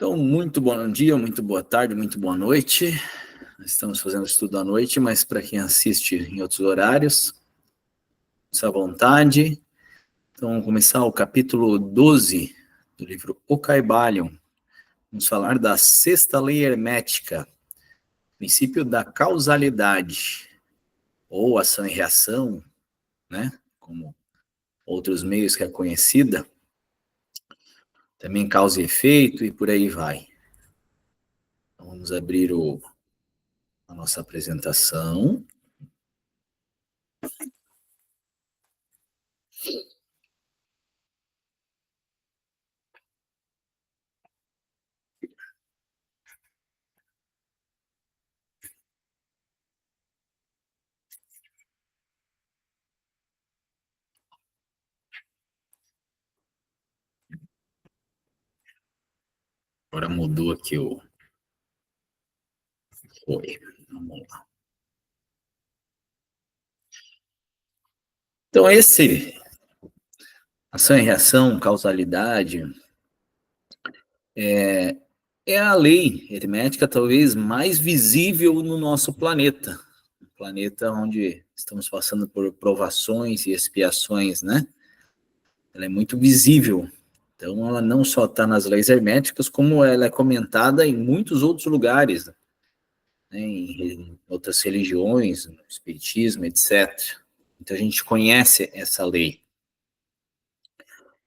Então, muito bom dia, muito boa tarde, muito boa noite. Nós estamos fazendo estudo à noite, mas para quem assiste em outros horários, à vontade. Então, vamos começar o capítulo 12 do livro O Caibalion. Vamos falar da sexta lei hermética, princípio da causalidade, ou ação e reação, né? Como outros meios que é conhecida. Também causa e efeito e por aí vai. Então, vamos abrir a nossa apresentação. Agora mudou aqui o... Foi. Vamos lá. Então, ação e reação, causalidade, é a lei hermética talvez mais visível no nosso planeta. Um planeta onde estamos passando por provações e expiações, né? Ela é muito visível. Então, ela não só está nas leis herméticas, como ela é comentada em muitos outros lugares, né? Em outras religiões, no espiritismo, etc. Então, a gente conhece essa lei.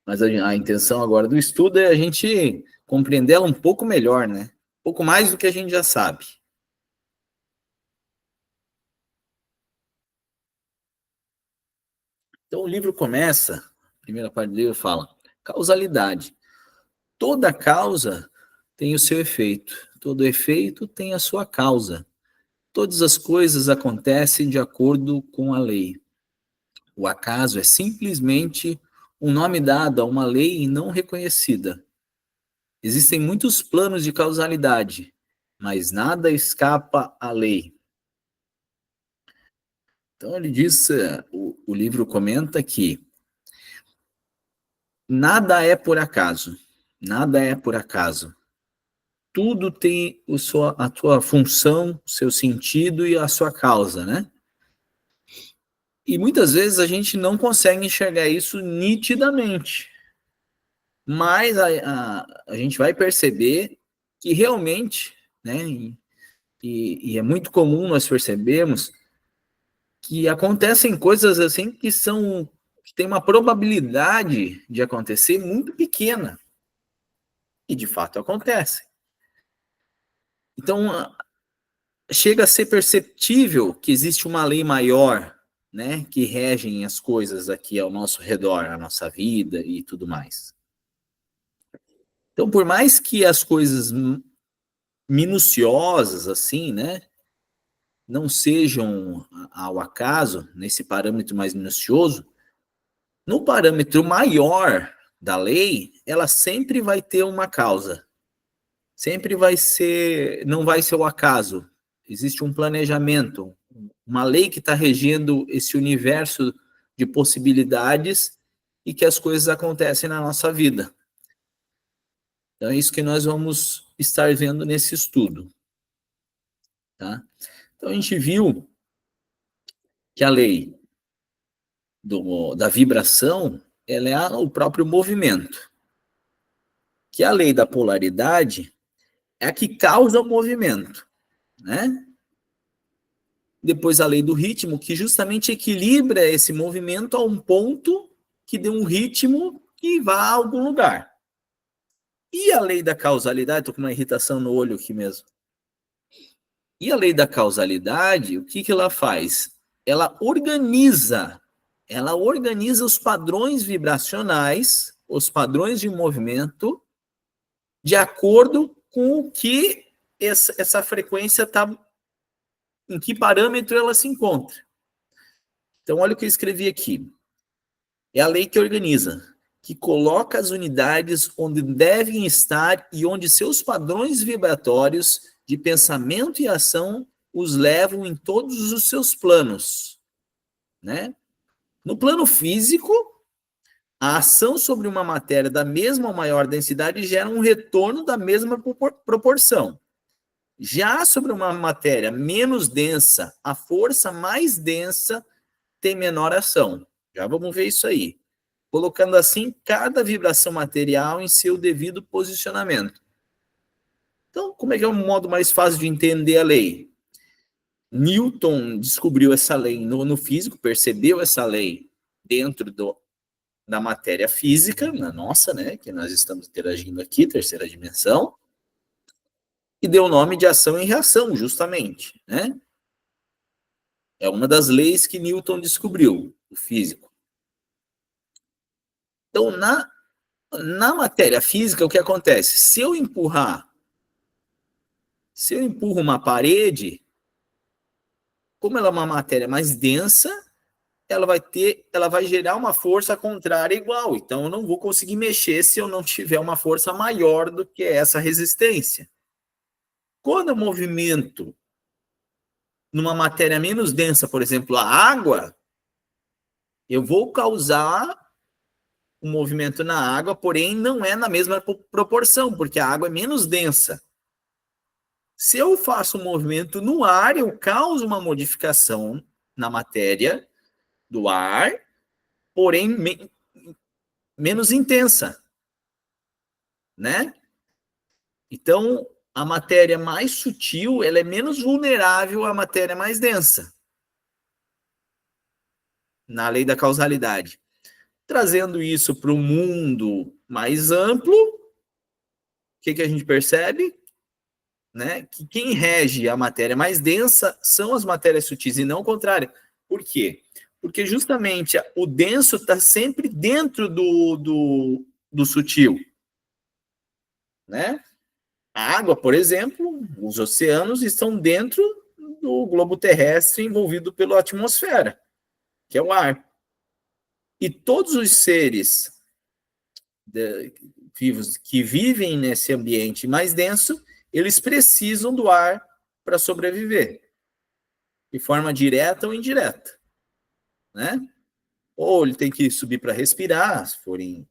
Mas a intenção agora do estudo é a gente compreender ela um pouco melhor, né? Um pouco mais do que a gente já sabe. Então o livro começa, a primeira parte do livro fala, causalidade. Toda causa tem o seu efeito, todo efeito tem a sua causa. Todas as coisas acontecem de acordo com a lei. O acaso é simplesmente um nome dado a uma lei não reconhecida. Existem muitos planos de causalidade, mas nada escapa à lei. Então ele diz, o livro comenta que nada é por acaso, nada é por acaso. Tudo tem a sua função, seu sentido e a sua causa, né? E muitas vezes a gente não consegue enxergar isso nitidamente, mas a gente vai perceber que realmente, né? E é muito comum nós percebermos que acontecem coisas assim que tem uma probabilidade de acontecer muito pequena. E de fato acontece. Então, chega a ser perceptível que existe uma lei maior, né, que regem as coisas aqui ao nosso redor, a nossa vida e tudo mais. Então, por mais que as coisas minuciosas assim, né, não sejam ao acaso, nesse parâmetro mais minucioso, no parâmetro maior da lei, ela sempre vai ter uma causa. Sempre vai ser, não vai ser o acaso. Existe um planejamento, uma lei que está regendo esse universo de possibilidades e que as coisas acontecem na nossa vida. Então é isso que nós vamos estar vendo nesse estudo. Tá? Então a gente viu que a lei da vibração, ela é o próprio movimento. Que a lei da polaridade é a que causa o movimento, né? Depois a lei do ritmo, que justamente equilibra esse movimento a um ponto que dê um ritmo que vá a algum lugar. E a lei da causalidade, estou com uma irritação no olho aqui mesmo. E a lei da causalidade, o que ela faz? Ela organiza os padrões vibracionais, os padrões de movimento, de acordo com o que essa frequência está, em que parâmetro ela se encontra. Então, olha o que eu escrevi aqui. É a lei que organiza, que coloca as unidades onde devem estar e onde seus padrões vibratórios de pensamento e ação os levam em todos os seus planos, né? No plano físico, A ação sobre uma matéria da mesma ou maior densidade gera um retorno da mesma proporção. Já sobre uma matéria menos densa, a força mais densa tem menor ação. Já vamos ver isso aí. Colocando assim cada vibração material em seu devido posicionamento. Então, como é que é o modo mais fácil de entender a lei? Newton descobriu essa lei no físico, percebeu essa lei dentro da matéria física, na nossa, né, que nós estamos interagindo aqui, terceira dimensão, e deu o nome de ação e reação, justamente, né? É uma das leis que Newton descobriu, o físico. Então, na matéria física, o que acontece? Se eu empurro uma parede, como ela é uma matéria mais densa, ela vai gerar uma força contrária igual. Então, eu não vou conseguir mexer se eu não tiver uma força maior do que essa resistência. Quando eu movimento numa matéria menos densa, por exemplo, a água, eu vou causar um movimento na água, porém não é na mesma proporção, porque a água é menos densa. Se eu faço um movimento no ar, eu causo uma modificação na matéria do ar, porém menos intensa, né? Então, a matéria mais sutil, ela é menos vulnerável à matéria mais densa, na lei da causalidade. Trazendo isso para o mundo mais amplo, o que a gente percebe? Né? Que quem rege a matéria mais densa são as matérias sutis e não o contrário. Por quê? Porque justamente o denso está sempre dentro do sutil. Né? A água, por exemplo, os oceanos estão dentro do globo terrestre envolvido pela atmosfera, que é o ar. E todos os seres vivos que vivem nesse ambiente mais denso, eles precisam do ar para sobreviver, de forma direta ou indireta, né? Ou ele tem que subir para respirar, se forem,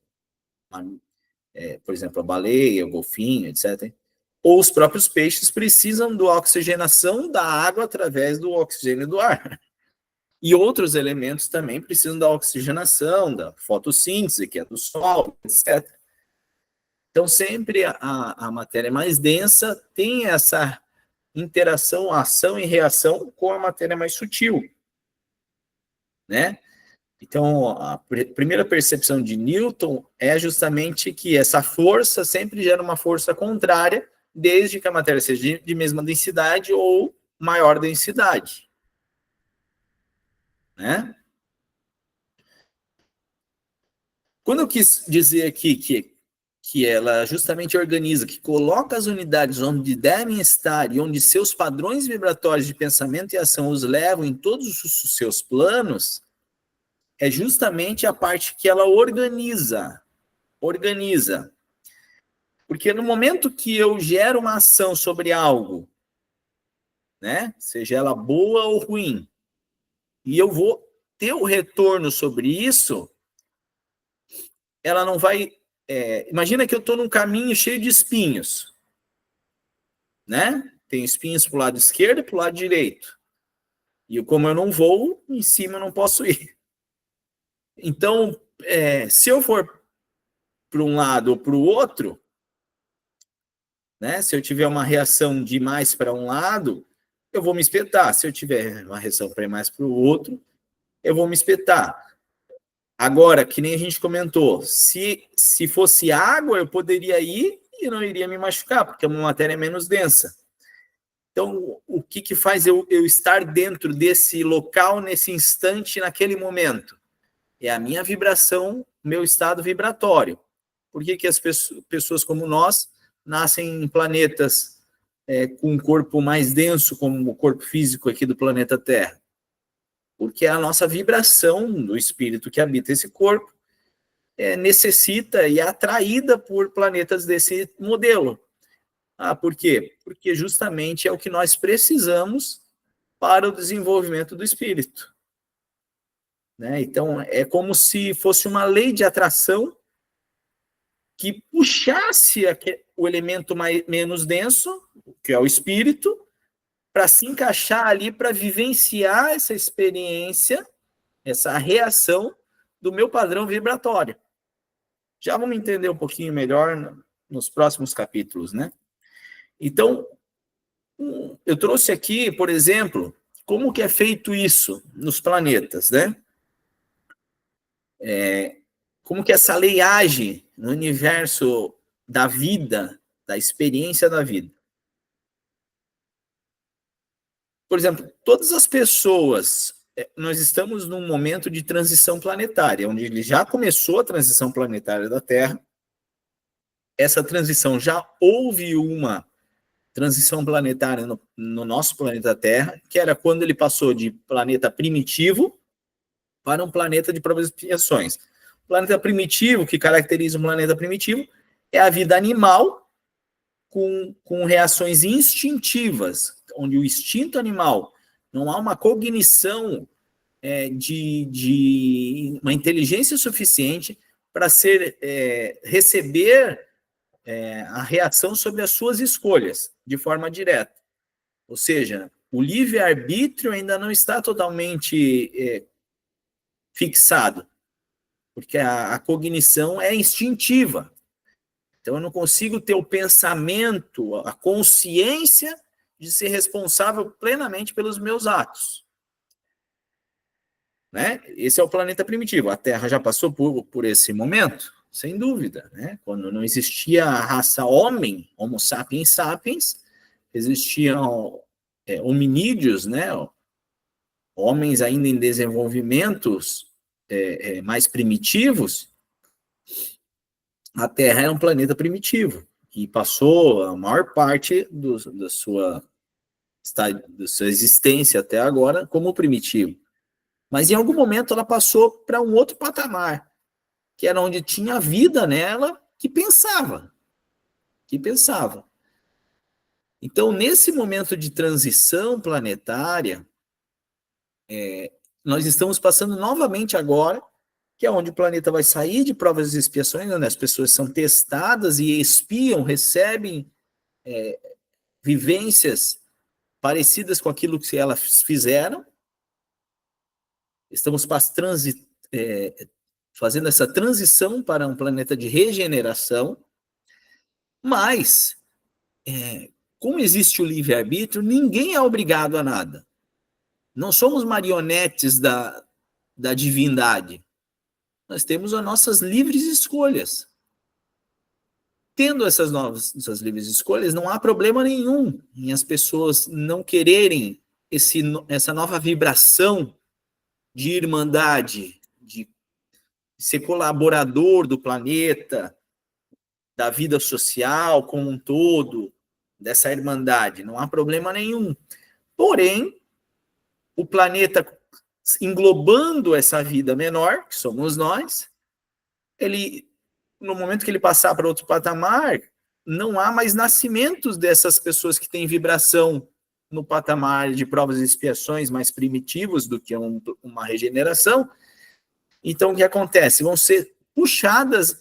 por exemplo, a baleia, o golfinho, etc. Ou os próprios peixes precisam da oxigenação da água através do oxigênio do ar. E outros elementos também precisam da oxigenação, da fotossíntese, que é do sol, etc. Então, sempre a matéria mais densa tem essa interação, ação e reação com a matéria mais sutil, né? Então, a primeira percepção de Newton é justamente que essa força sempre gera uma força contrária, desde que a matéria seja de mesma densidade ou maior densidade, né? Quando eu quis dizer aqui que ela justamente organiza, que coloca as unidades onde devem estar e onde seus padrões vibratórios de pensamento e ação os levam em todos os seus planos, é justamente a parte que ela organiza. Porque no momento que eu gero uma ação sobre algo, né, seja ela boa ou ruim, e eu vou ter o retorno sobre isso, ela não vai... imagina que eu estou num caminho cheio de espinhos, né? Tem espinhos para o lado esquerdo e para o lado direito. E como eu não vou, em cima eu não posso ir. Então, se eu for para um lado ou para o outro, né? Se eu tiver uma reação de mais para um lado, eu vou me espetar. Se eu tiver uma reação para ir mais para o outro, eu vou me espetar. Agora, que nem a gente comentou, se fosse água, eu poderia ir e não iria me machucar, porque é uma matéria menos densa. Então, o que faz eu estar dentro desse local, nesse instante, naquele momento? É a minha vibração, meu estado vibratório. Por que as pessoas como nós nascem em planetas com um corpo mais denso, como o corpo físico aqui do planeta Terra? Porque a nossa vibração do espírito que habita esse corpo necessita e é atraída por planetas desse modelo. Por quê? Porque justamente é o que nós precisamos para o desenvolvimento do espírito. né? Então, é como se fosse uma lei de atração que puxasse o elemento menos denso, que é o espírito, para se encaixar ali, para vivenciar essa experiência, essa reação do meu padrão vibratório. Já vamos entender um pouquinho melhor nos próximos capítulos, né? Então, eu trouxe aqui, por exemplo, como que é feito isso nos planetas, né? Como que essa lei age no universo da vida, da experiência da vida. Por exemplo, todas as pessoas, nós estamos num momento de transição planetária, onde ele já começou a transição planetária da Terra. Essa transição já houve uma transição planetária no nosso planeta Terra, que era quando ele passou de planeta primitivo para um planeta de provas e expiações. O planeta primitivo, que caracteriza um planeta primitivo, é a vida animal com reações instintivas, onde o instinto animal, não há uma cognição de uma inteligência suficiente para receber a reação sobre as suas escolhas de forma direta. Ou seja, o livre-arbítrio ainda não está totalmente fixado, porque a cognição é instintiva. Então, eu não consigo ter o pensamento, a consciência de ser responsável plenamente pelos meus atos. Né? Esse é o planeta primitivo. A Terra já passou por esse momento, sem dúvida. Né? Quando não existia a raça homem, Homo sapiens sapiens, existiam hominídeos, né? Homens ainda em desenvolvimentos mais primitivos. A Terra é um planeta primitivo e passou a maior parte da sua existência até agora como primitivo. Mas em algum momento ela passou para um outro patamar, que era onde tinha vida nela que pensava. Então, nesse momento de transição planetária, nós estamos passando novamente agora, que é onde o planeta vai sair de provas e expiações, onde as pessoas são testadas e expiam, recebem vivências parecidas com aquilo que elas fizeram. Estamos fazendo essa transição para um planeta de regeneração, mas, como existe o livre-arbítrio, ninguém é obrigado a nada. Não somos marionetes da divindade. Nós temos as nossas livres escolhas. Tendo essas livres escolhas, não há problema nenhum em as pessoas não quererem essa nova vibração de irmandade, de ser colaborador do planeta, da vida social como um todo, dessa irmandade. Não há problema nenhum. Porém, o planeta englobando essa vida menor, que somos nós, no momento que ele passar para outro patamar, não há mais nascimentos dessas pessoas que têm vibração no patamar de provas e expiações mais primitivos do que uma regeneração. Então, o que acontece? Vão ser puxadas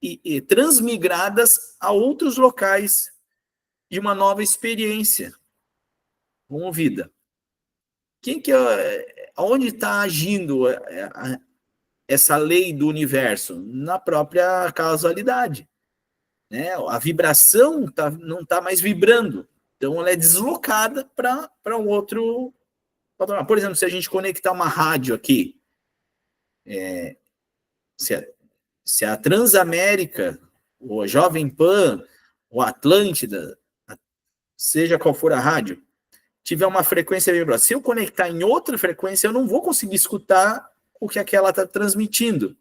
e transmigradas a outros locais de uma nova experiência com vida. Onde está agindo essa lei do universo? Na própria causalidade. Né? A vibração não está mais vibrando. Então, ela é deslocada para um outro patamar. Por exemplo, se a gente conectar uma rádio aqui, se a Transamérica, ou a Jovem Pan, ou a Atlântida, seja qual for a rádio, tiver uma frequência vibratória, se eu conectar em outra frequência, eu não vou conseguir escutar o que aquela está transmitindo.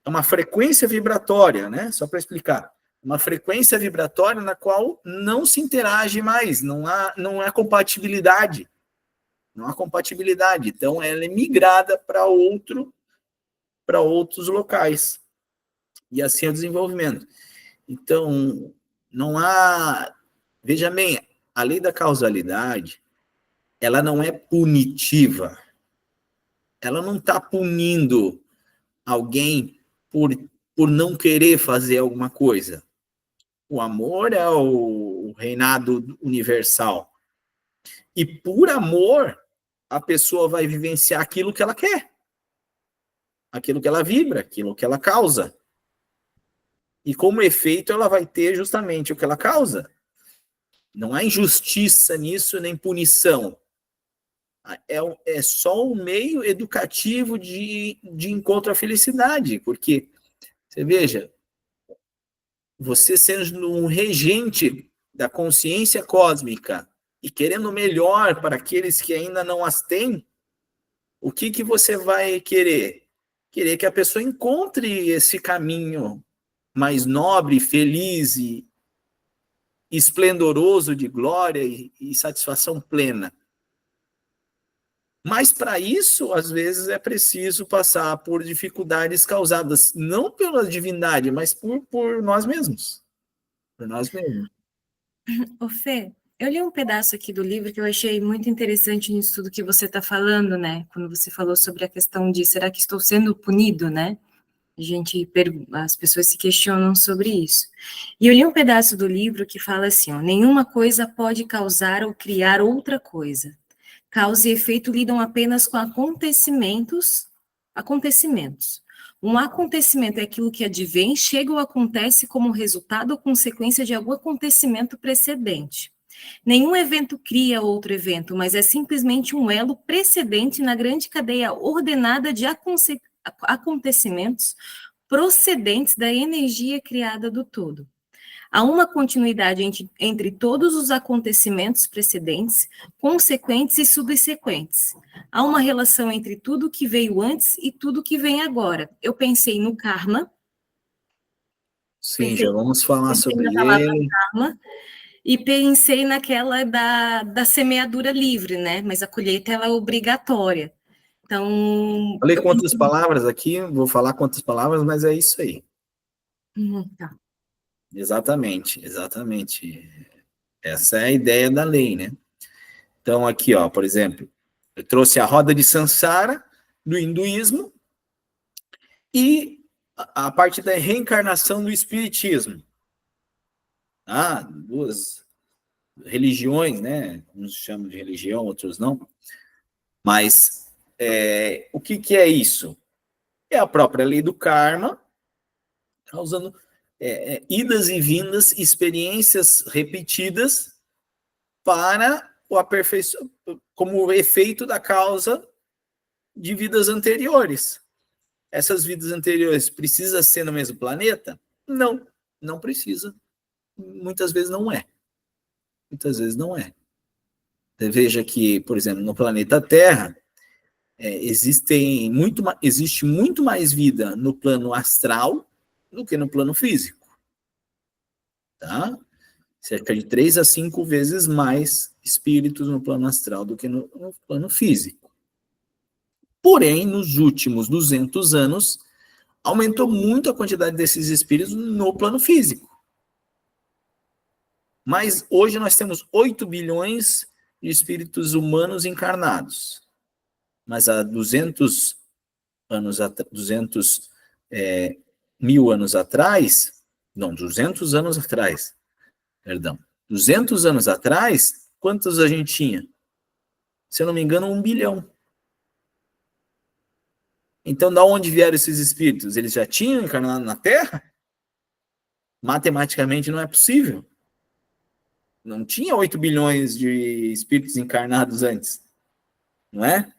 É uma frequência vibratória, né? Só para explicar. Uma frequência vibratória na qual não se interage mais, não há compatibilidade. Não há compatibilidade. Então, ela é migrada para outros locais. E assim é o desenvolvimento. Então, não há... Veja bem, a lei da causalidade, ela não é punitiva. ela não está punindo alguém por não querer fazer alguma coisa. O amor é o reinado universal. E por amor, a pessoa vai vivenciar aquilo que ela quer, aquilo que ela vibra, aquilo que ela causa. E como efeito, ela vai ter justamente o que ela causa. Não há injustiça nisso, nem punição. É só um meio educativo de encontro à felicidade, porque, você veja, você sendo um regente da consciência cósmica e querendo melhor para aqueles que ainda não as têm, o que você vai querer? Querer que a pessoa encontre esse caminho mais nobre, feliz e esplendoroso de glória e satisfação plena. Mas para isso, às vezes, é preciso passar por dificuldades causadas não pela divindade, mas por nós mesmos. Por nós mesmos. Ô Fê, eu li um pedaço aqui do livro que eu achei muito interessante nisso tudo que você está falando, né? Quando você falou sobre a questão de será que estou sendo punido, né? As pessoas se questionam sobre isso. E eu li um pedaço do livro que fala assim, ó, nenhuma coisa pode causar ou criar outra coisa. Causa e efeito lidam apenas com acontecimentos. Um acontecimento é aquilo que advém, chega ou acontece como resultado ou consequência de algum acontecimento precedente. Nenhum evento cria outro evento, mas é simplesmente um elo precedente na grande cadeia ordenada de acontecimentos procedentes da energia criada do todo. Há uma continuidade entre todos os acontecimentos precedentes, consequentes e subsequentes. Há uma relação entre tudo que veio antes e tudo que vem agora. Eu pensei no karma. Sim, já vamos falar sobre ele. Karma, e pensei naquela da semeadura livre, né? Mas a colheita ela é obrigatória. Então. Falei quantas palavras aqui, vou falar quantas palavras, mas é isso aí. Tá. Exatamente. Essa é a ideia da lei, né? Então, aqui, ó, por exemplo, eu trouxe a roda de Sansara do hinduísmo e a parte da reencarnação do espiritismo. Duas religiões, né? Uns chamam de religião, outros não. Mas o que é isso? É a própria lei do karma, causando idas e vindas, experiências repetidas para o aperfeiçoamento, como efeito da causa de vidas anteriores. Essas vidas anteriores precisa ser no mesmo planeta? Não, não precisa. Muitas vezes não é. Você veja que, por exemplo, no planeta Terra, existe muito mais vida no plano astral do que no plano físico. Tá? Cerca de 3 a 5 vezes mais espíritos no plano astral do que no plano físico. Porém, nos últimos 200 anos, aumentou muito a quantidade desses espíritos no plano físico. Mas hoje nós temos 8 bilhões de espíritos humanos encarnados. Mas há 200 mil anos atrás, não, 200 anos atrás, perdão, 200 anos atrás, quantos a gente tinha? Se eu não me engano, 1 bilhão. Então, da onde vieram esses espíritos? Eles já tinham encarnado na Terra? Matematicamente não é possível. Não tinha 8 bilhões de espíritos encarnados antes, não é?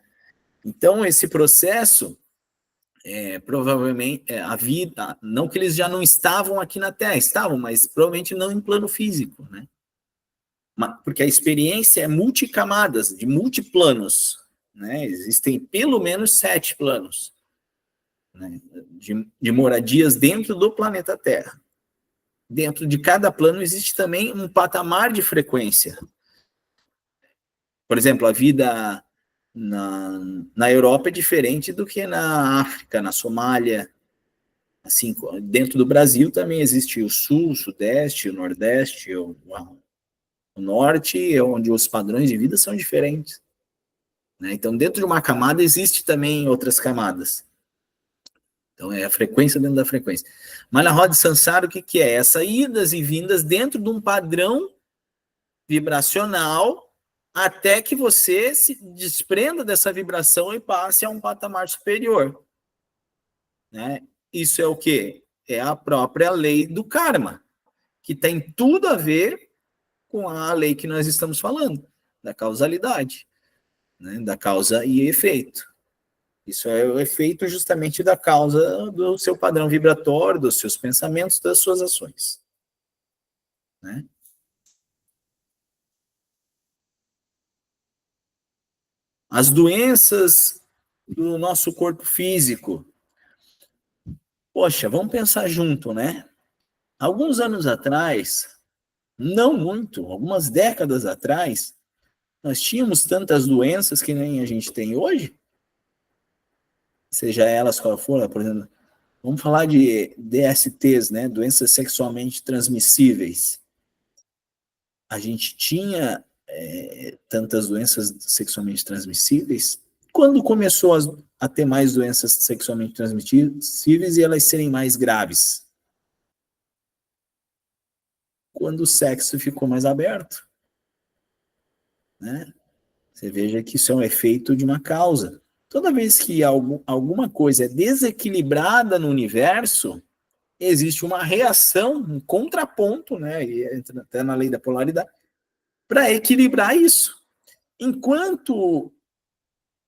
Então, esse processo, provavelmente, a vida, não que eles já não estavam aqui na Terra, estavam, mas provavelmente não em plano físico, né? Porque a experiência é multicamadas, de multiplanos, né? Existem pelo menos 7 planos, né? de moradias dentro do planeta Terra. Dentro de cada plano existe também um patamar de frequência. Por exemplo, a vida na Europa é diferente do que na África, na Somália. Assim, dentro do Brasil também existe o Sul, o Sudeste, o Nordeste, o Norte, onde os padrões de vida são diferentes. né? Então, dentro de uma camada, existe também outras camadas. Então, é a frequência dentro da frequência. Malha roda de Sansara, o que, que é? Essas idas e vindas dentro de um padrão vibracional até que você se desprenda dessa vibração e passe a um patamar superior, né? Isso é o quê? É a própria lei do karma, que tem tudo a ver com a lei que nós estamos falando, da causalidade, né? Da causa e efeito. Isso é o efeito justamente da causa do seu padrão vibratório, dos seus pensamentos, das suas ações, né? As doenças do nosso corpo físico. Poxa, vamos pensar junto, né? Alguns anos atrás, não muito, algumas décadas atrás, nós tínhamos tantas doenças que nem a gente tem hoje, seja elas qual for, por exemplo, vamos falar de DSTs, né? Doenças sexualmente transmissíveis. A gente tinha tantas doenças sexualmente transmissíveis quando começou a ter mais doenças sexualmente transmissíveis e elas serem mais graves. Quando o sexo ficou mais aberto, né? Você veja que isso é um efeito de uma causa. Toda vez que alguma coisa é desequilibrada no universo, existe uma reação, um contraponto, né? E entra até na lei da polaridade, para equilibrar isso. Enquanto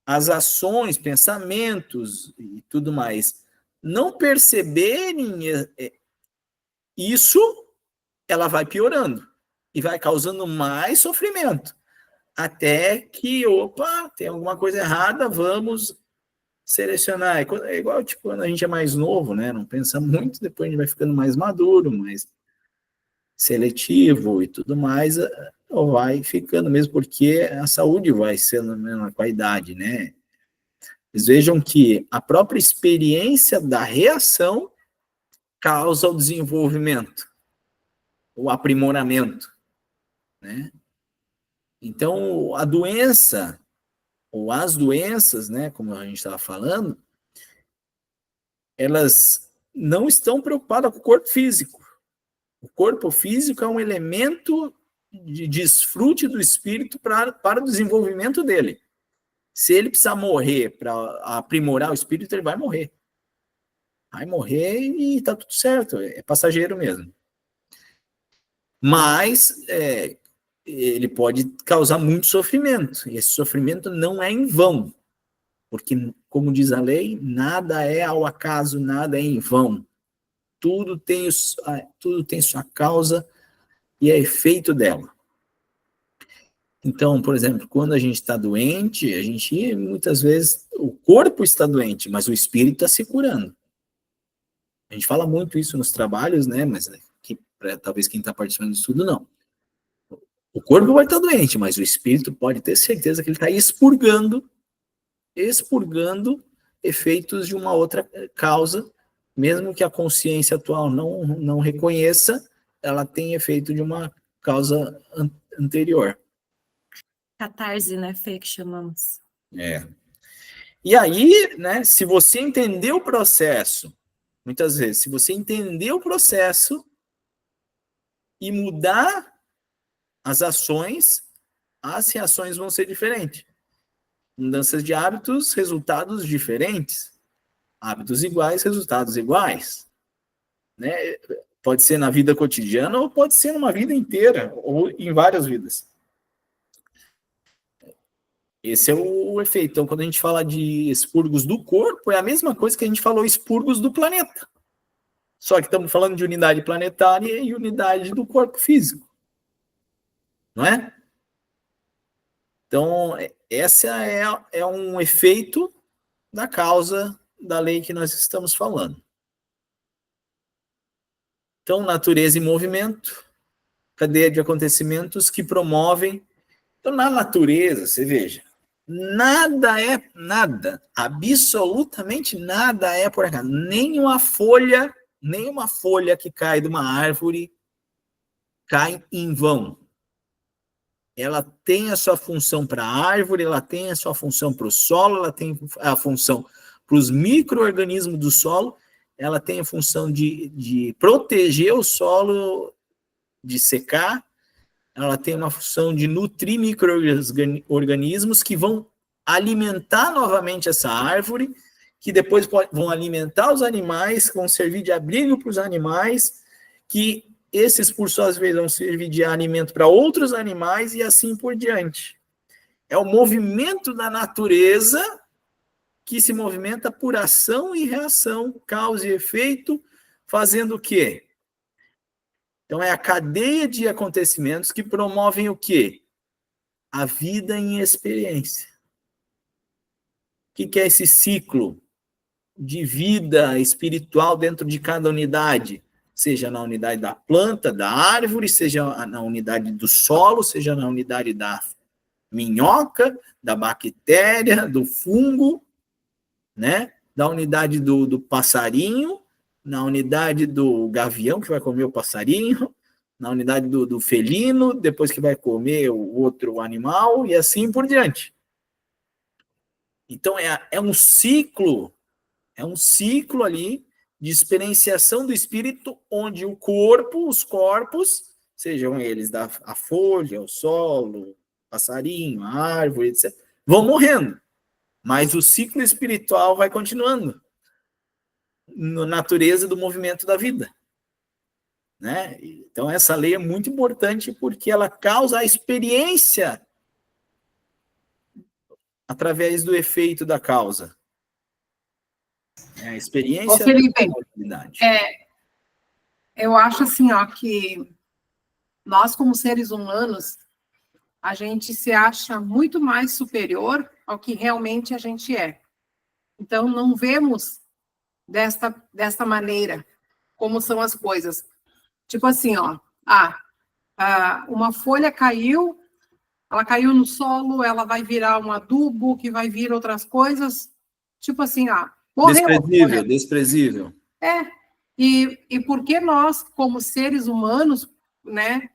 as ações, pensamentos e tudo mais não perceberem isso, ela vai piorando e vai causando mais sofrimento. Até que, opa, tem alguma coisa errada, vamos selecionar. É igual tipo, quando a gente é mais novo, né? Não pensa muito, depois a gente vai ficando mais maduro, mais seletivo e tudo mais, ou vai ficando mesmo, porque a saúde vai sendo mesmo com a idade, né? Vocês vejam que a própria experiência da reação causa o desenvolvimento, o aprimoramento, né? Então, a doença, ou as doenças, né, como a gente estava falando, elas não estão preocupadas com o corpo físico. O corpo físico é um elemento de desfrute do espírito para o desenvolvimento dele. Se ele precisar morrer para aprimorar o espírito, ele vai morrer. Vai morrer e está tudo certo, é passageiro mesmo. Mas ele pode causar muito sofrimento, e esse sofrimento não é em vão, porque, como diz a lei, nada é ao acaso, nada é em vão. Tudo tem sua causa e é efeito dela. Então, por exemplo, quando a gente está doente, a gente, muitas vezes, o corpo está doente, mas o espírito está se curando. A gente fala muito isso nos trabalhos, né? Mas talvez quem está participando do estudo, não. O corpo vai estar doente, mas o espírito pode ter certeza que ele está expurgando efeitos de uma outra causa, mesmo que a consciência atual não reconheça, ela tem efeito de uma causa anterior. Catarse, né, Fê, que chamamos. E aí, né, se você entender o processo, muitas vezes, se você entender o processo e mudar as ações, as reações vão ser diferentes. Mudanças de hábitos, resultados diferentes. Hábitos iguais, resultados iguais. Né? Pode ser na vida cotidiana ou pode ser numa vida inteira, ou em várias vidas. Esse é o efeito. Então, quando a gente fala de expurgos do corpo, é a mesma coisa que a gente falou expurgos do planeta. Só que estamos falando de unidade planetária e unidade do corpo físico. Não é? Então, essa é um efeito da causa da lei que nós estamos falando. Então, natureza e movimento, cadeia de acontecimentos que promovem. Então, na natureza, você veja, nada, absolutamente nada é por acaso. Nenhuma folha que cai de uma árvore cai em vão. ela tem a sua função para a árvore, ela tem a sua função para o solo, ela tem a função para os micro-organismos do solo, ela tem a função de proteger o solo de secar, ela tem uma função de nutrir micro-organismos que vão alimentar novamente essa árvore, que depois vão alimentar os animais, que vão servir de abrigo para os animais, que esses, por suas vezes, vão servir de alimento para outros animais e assim por diante. É o movimento da natureza que se movimenta por ação e reação, causa e efeito, fazendo o quê? Então, é a cadeia de acontecimentos que promovem o quê? A vida em experiência. O que é esse ciclo de vida espiritual dentro de cada unidade? Seja na unidade da planta, da árvore, seja na unidade do solo, seja na unidade da minhoca, da bactéria, do fungo, né? Da unidade do passarinho, na unidade do gavião, que vai comer o passarinho, na unidade do felino, depois que vai comer o outro animal, e assim por diante. Então, é um ciclo ali de experienciação do espírito, onde o corpo, os corpos, sejam eles a folha, o solo, o passarinho, a árvore, etc., vão morrendo. Mas o ciclo espiritual vai continuando na natureza do movimento da vida. Né? Então, essa lei é muito importante porque ela causa a experiência através do efeito da causa. A experiência da Felipe, eu acho assim, ó, que nós, como seres humanos, a gente se acha muito mais superior ao que realmente a gente é. Então, não vemos desta maneira como são as coisas. Tipo assim, ó, uma folha caiu, ela caiu no solo, ela vai virar um adubo, que vai vir outras coisas. Tipo assim, morreu. Desprezível, desprezível. E por que nós, como seres humanos, né,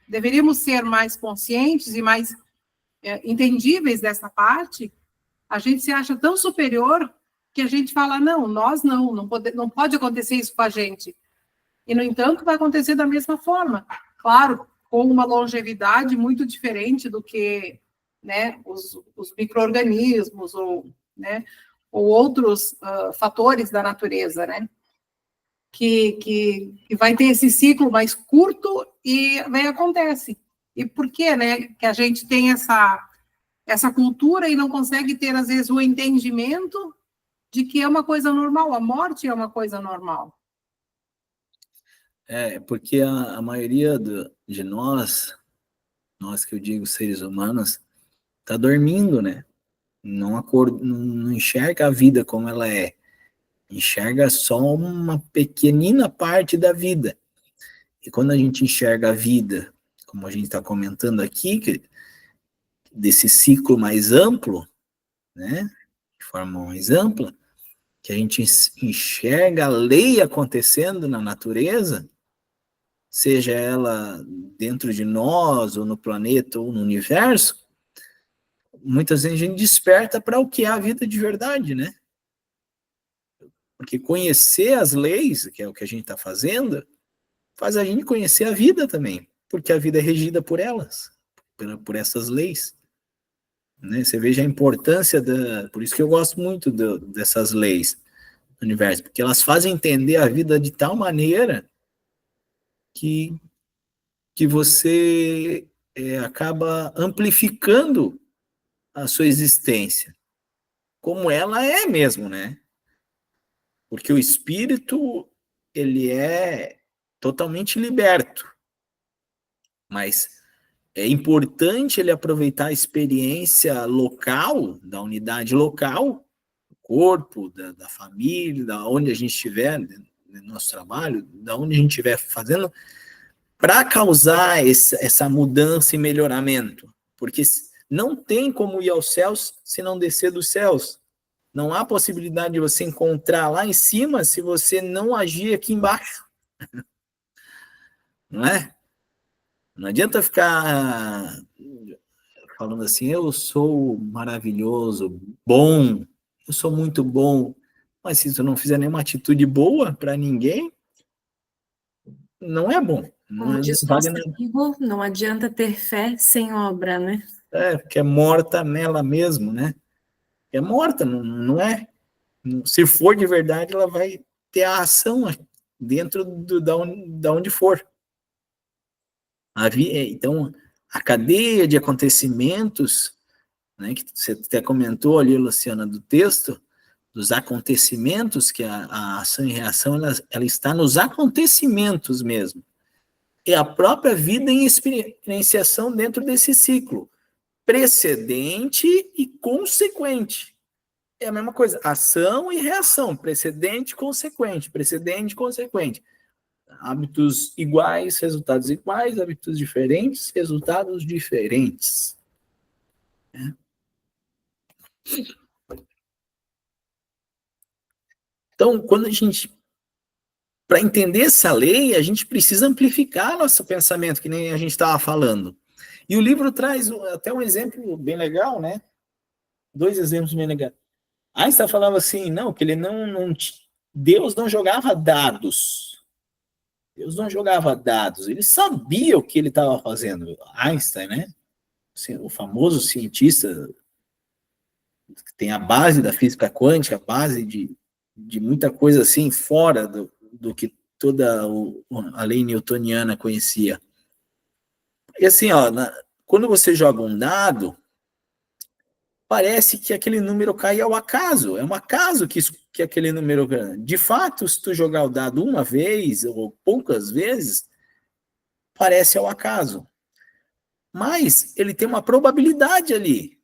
deveríamos ser mais conscientes e mais entendíveis dessa parte, a gente se acha tão superior que a gente fala, nós não pode acontecer isso com a gente. E, no entanto, vai acontecer da mesma forma. Claro, com uma longevidade muito diferente do que, né, os micro-organismos ou outros fatores da natureza, né? Que vai ter esse ciclo mais curto e acontece. E por que, né, que a gente tem essa cultura e não consegue ter, às vezes, o entendimento de que é uma coisa normal, a morte é uma coisa normal? Porque a maioria de nós que eu digo seres humanos, está dormindo, né? Não enxerga a vida como ela é. Enxerga só uma pequenina parte da vida. E quando a gente enxerga a vida, como a gente está comentando aqui, desse ciclo mais amplo, né? De forma mais ampla, que a gente enxerga a lei acontecendo na natureza, seja ela dentro de nós, ou no planeta, ou no universo, muitas vezes a gente desperta para o que é a vida de verdade, né? Porque conhecer as leis, que é o que a gente está fazendo, faz a gente conhecer a vida também, porque a vida é regida por elas, por essas leis. Né? Você veja a importância por isso que eu gosto muito dessas leis do universo, porque elas fazem entender a vida de tal maneira que você acaba amplificando a sua existência, como ela é mesmo, né? Porque o espírito, ele é totalmente liberto, mas é importante ele aproveitar a experiência local, da unidade local, do corpo, da família, da onde a gente estiver, no nosso trabalho, da onde a gente estiver fazendo, para causar essa mudança e melhoramento. Porque não tem como ir aos céus se não descer dos céus. Não há possibilidade de você encontrar lá em cima se você não agir aqui embaixo. Não é? Não adianta ficar falando assim, eu sou maravilhoso, bom, eu sou muito bom, mas se tu não fizer nenhuma atitude boa para ninguém, não é bom. Como Não diz vale nosso nada. amigo, não adianta ter fé sem obra, né? Porque é morta nela mesmo, né? É morta, não é? Se for de verdade, ela vai ter a ação dentro da onde for. Então, a cadeia de acontecimentos, né, que você até comentou ali, Luciana, do texto, dos acontecimentos, que a ação e reação, ela está nos acontecimentos mesmo. É a própria vida em experienciação dentro desse ciclo, precedente e consequente. É a mesma coisa, ação e reação, precedente e consequente, precedente e consequente. Hábitos iguais, resultados iguais, hábitos diferentes, resultados diferentes. Então, para entender essa lei, a gente precisa amplificar nosso pensamento, que nem a gente estava falando. E o livro traz até um exemplo bem legal, né? 2 exemplos bem legais. Einstein falava assim, não, que ele Deus não jogava dados. Deus não jogava dados. Ele sabia o que ele estava fazendo. Einstein, né? O famoso cientista que tem a base da física quântica, a base de muita coisa assim, fora do que toda a lei newtoniana conhecia. E assim, ó, quando você joga um dado, parece que aquele número cai ao acaso. É um acaso que aquele número... De fato, se tu jogar o dado uma vez ou poucas vezes, parece ao acaso. Mas ele tem uma probabilidade ali.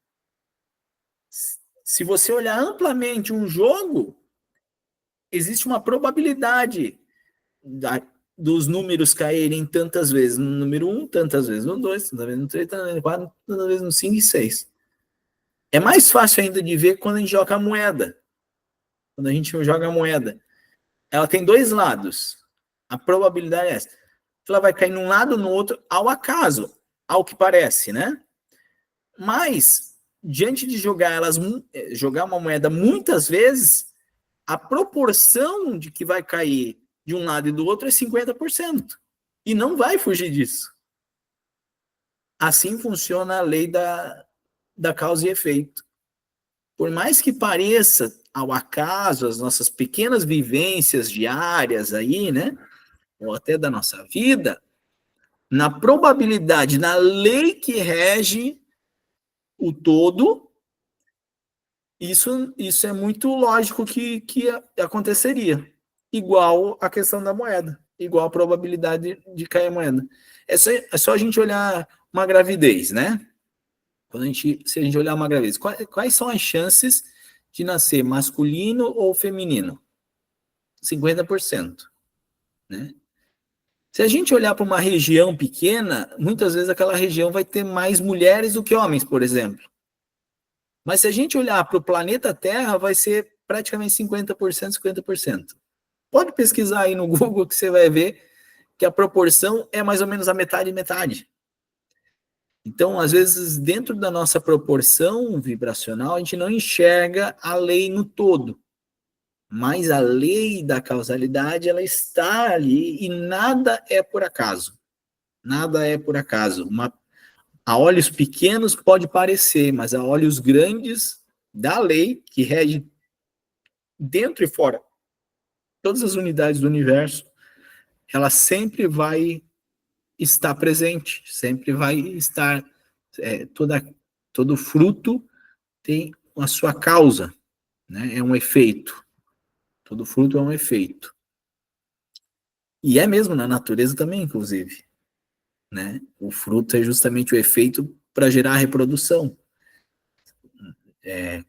Se você olhar amplamente um jogo, existe uma probabilidade dos números caírem tantas vezes no número 1, tantas vezes no 2, tantas vezes no 3, tantas vezes no 4, tantas vezes no 5 e 6. É mais fácil ainda de ver quando a gente joga a moeda. Quando a gente joga a moeda. Ela tem 2 lados. A probabilidade é essa. Ela vai cair num lado ou no outro ao acaso, ao que parece, né? Mas, diante de jogar uma moeda muitas vezes, a proporção de que vai cair de um lado e do outro é 50%. E não vai fugir disso. Assim funciona a lei da causa e efeito. Por mais que pareça ao acaso, as nossas pequenas vivências diárias aí, né? Ou até da nossa vida, na probabilidade, na lei que rege o todo, isso é muito lógico que aconteceria. Igual a questão da moeda, igual a probabilidade de cair a moeda. É só a gente olhar uma gravidez, né? Se a gente olhar uma gravidez, quais são as chances de nascer masculino ou feminino? 50%. Né? Se a gente olhar para uma região pequena, muitas vezes aquela região vai ter mais mulheres do que homens, por exemplo. Mas se a gente olhar para o planeta Terra, vai ser praticamente 50%, 50%. Pode pesquisar aí no Google que você vai ver que a proporção é mais ou menos a metade e metade. Então, às vezes, dentro da nossa proporção vibracional, a gente não enxerga a lei no todo. Mas a lei da causalidade, ela está ali e nada é por acaso. Nada é por acaso. A olhos pequenos pode parecer, mas a olhos grandes da lei, que rege dentro e fora todas as unidades do universo, ela sempre vai estar presente, sempre vai estar... todo fruto tem a sua causa, né? É um efeito. Todo fruto é um efeito. E é mesmo na natureza também, inclusive. Né? O fruto é justamente o efeito para gerar a reprodução.